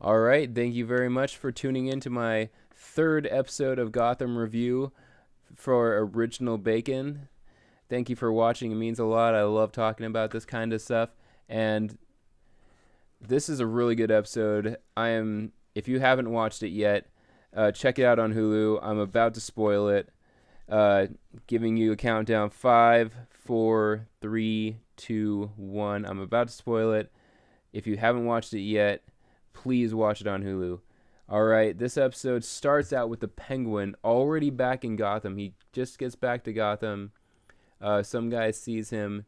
All right, thank you very much for tuning in to my third episode of Gotham Review for Original Bacon. Thank you for watching. It means a lot. I love talking about this kind of stuff. And this is a really good episode. If you haven't watched it yet, check it out on Hulu. I'm about to spoil it. Giving you a countdown: 5, 4, 3, 2, 1. I'm about to spoil it. If you haven't watched it yet, please watch it on Hulu. All right, this episode starts out with the Penguin already back in Gotham. He just gets back to Gotham. Some guy sees him,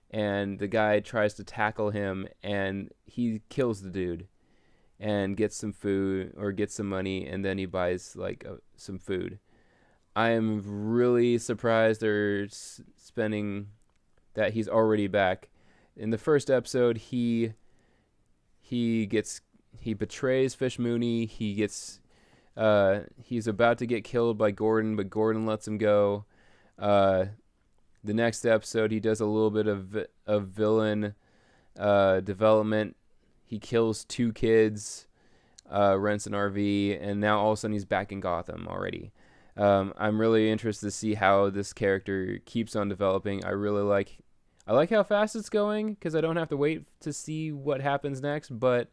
and the guy tries to tackle him, and he kills the dude and gets some food or gets some money, and then he buys some food. I am really surprised they're spending that he's already back. In the first episode, he betrays Fish Mooney. He's about to get killed by Gordon, but Gordon lets him go. The next episode, he does a little bit of villain development. He kills 2 kids, rents an RV, and now all of a sudden he's back in Gotham already. I'm really interested to see how this character keeps on developing. I like how fast it's going because I don't have to wait to see what happens next. But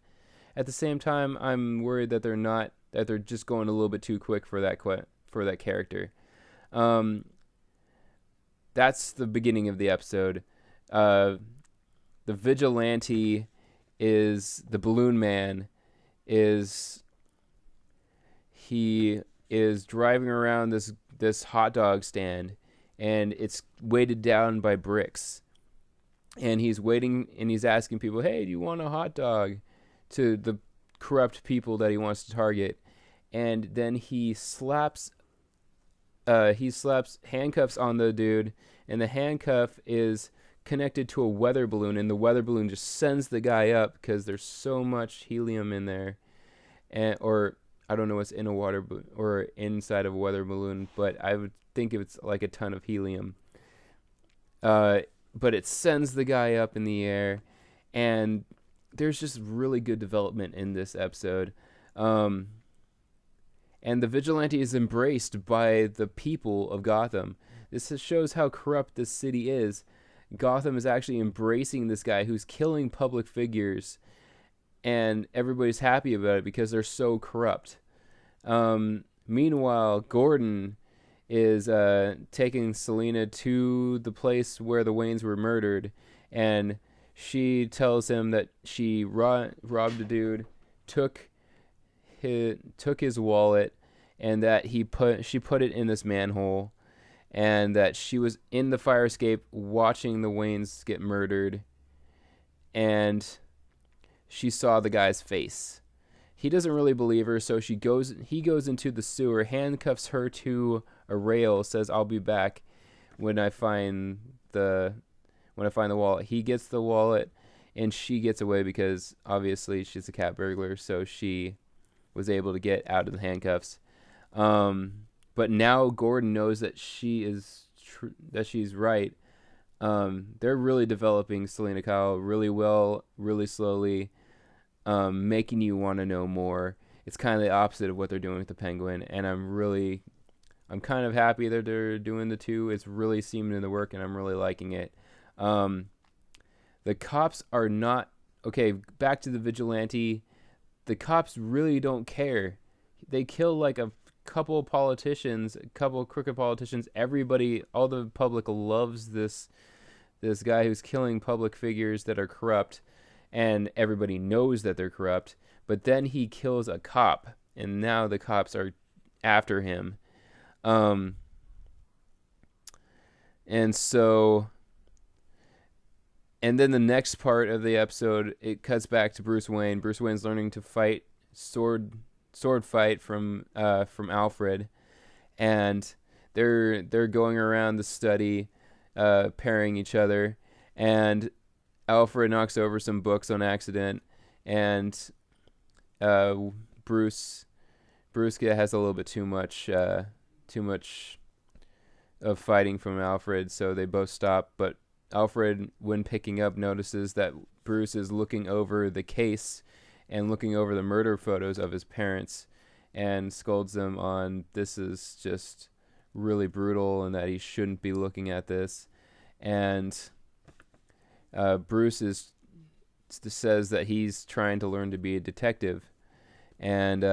at the same time, I'm worried that they're just going a little bit too quick for that character. That's the beginning of the episode. The Vigilante is the Balloon Man. He is driving around this hot dog stand, and it's weighted down by bricks. And he's waiting, and he's asking people, "Hey, do you want a hot dog?" to the corrupt people that he wants to target. And then he slaps handcuffs on the dude, and the handcuff is connected to a weather balloon, and the weather balloon just sends the guy up because there's so much helium in there, or I don't know what's in a or inside of a weather balloon, but I would think it's like a ton of helium. But it sends the guy up in the air, and there's just really good development in this episode. And the Vigilante is embraced by the people of Gotham. This shows how corrupt this city is. Gotham is actually embracing this guy who's killing public figures, and everybody's happy about it because they're so corrupt. Meanwhile, Gordon is taking Selina to the place where the Waynes were murdered, and she tells him that she robbed a dude, took his wallet, and that she put it in this manhole, and that she was in the fire escape watching the Waynes get murdered, and she saw the guy's face. He doesn't really believe her, so he goes into the sewer, handcuffs her to a rail, says, "I'll be back when I find the wallet." He gets the wallet, and she gets away because obviously she's a cat burglar, so she was able to get out of the handcuffs. But now Gordon knows that she's right. They're really developing Selina Kyle really well, really slowly, making you want to know more. It's kind of the opposite of what they're doing with the Penguin, and I'm kind of happy that they're doing the two. It's really seeming to work, and I'm really liking it. The cops are not okay. Back to the Vigilante. The cops really don't care. They kill like a couple politicians, a couple crooked politicians. Everybody, all the public loves this guy who's killing public figures that are corrupt, and everybody knows that they're corrupt. But then he kills a cop, and now the cops are after him. And then the next part of the episode, it cuts back to Bruce Wayne. Bruce Wayne's learning to fight sword fight from Alfred, and they're going around the study, pairing each other, and Alfred knocks over some books on accident, and Bruce has a little bit too much of fighting from Alfred, so they both stop. But Alfred, when picking up, notices that Bruce is looking over the case, and looking over the murder photos of his parents, and scolds them on this is just really brutal and that he shouldn't be looking at this. And Bruce says that he's trying to learn to be a detective, and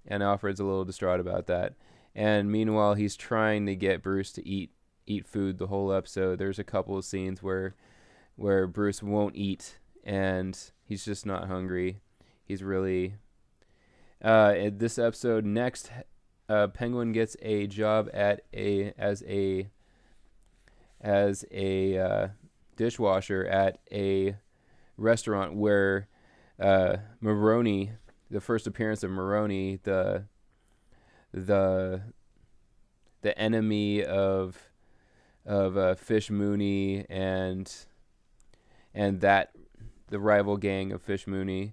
Alfred's a little distraught about that. And meanwhile, he's trying to get Bruce to eat food the whole episode. There's a couple of scenes where Bruce won't eat, and he's just not hungry. He's really in this episode next. Penguin gets a job at as a dishwasher at a restaurant where Maroney, the first appearance of Maroney, the enemy of Fish Mooney and that the rival gang of Fish Mooney,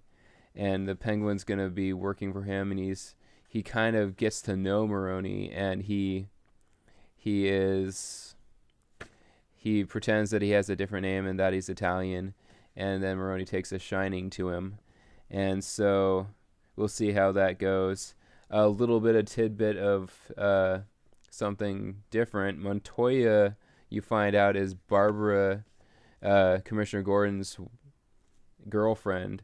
and the Penguin's gonna be working for him, and he kind of gets to know Maroney, and he pretends that he has a different name and that he's Italian, and then Maroney takes a shining to him, and so we'll see how that goes. A little bit of tidbit of something different. Montoya, you find out, is Barbara, Commissioner Gordon's girlfriend.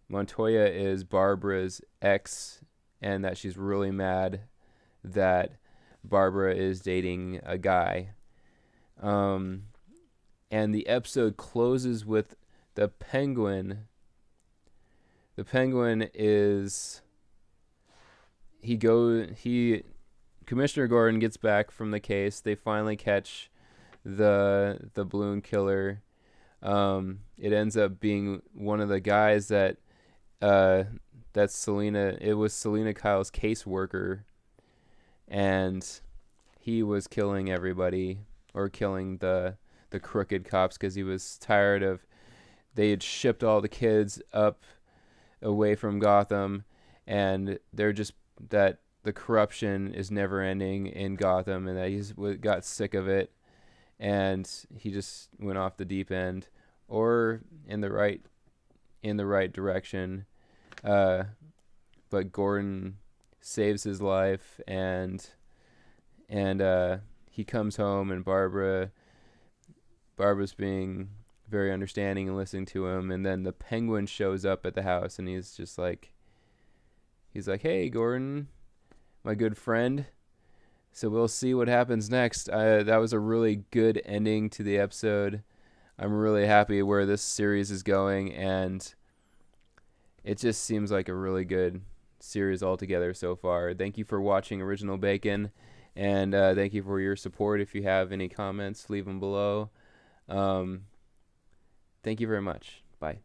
Montoya is Barbara's ex, and that she's really mad that Barbara is dating a guy. And the episode closes with the Penguin. The Penguin is Commissioner Gordon gets back from the case. They finally catch the balloon killer. It ends up being one of the guys that's Selina. It was Selina Kyle's caseworker, and he was killing everybody, or killing the crooked cops, because he was tired of, they had shipped all the kids up away from Gotham, and they're just that the corruption is never ending in Gotham, and that he's got sick of it, and he just went off the deep end, or in the right direction. But Gordon saves his life, and he comes home, and Barbara's being very understanding and listening to him, and then the Penguin shows up at the house, and he's like, hey, Gordon, my good friend. So we'll see what happens next. That was a really good ending to the episode. I'm really happy where this series is going, and it just seems like a really good series altogether so far. Thank you for watching Original Bacon, and thank you for your support. If you have any comments, leave them below. Thank you very much. Bye.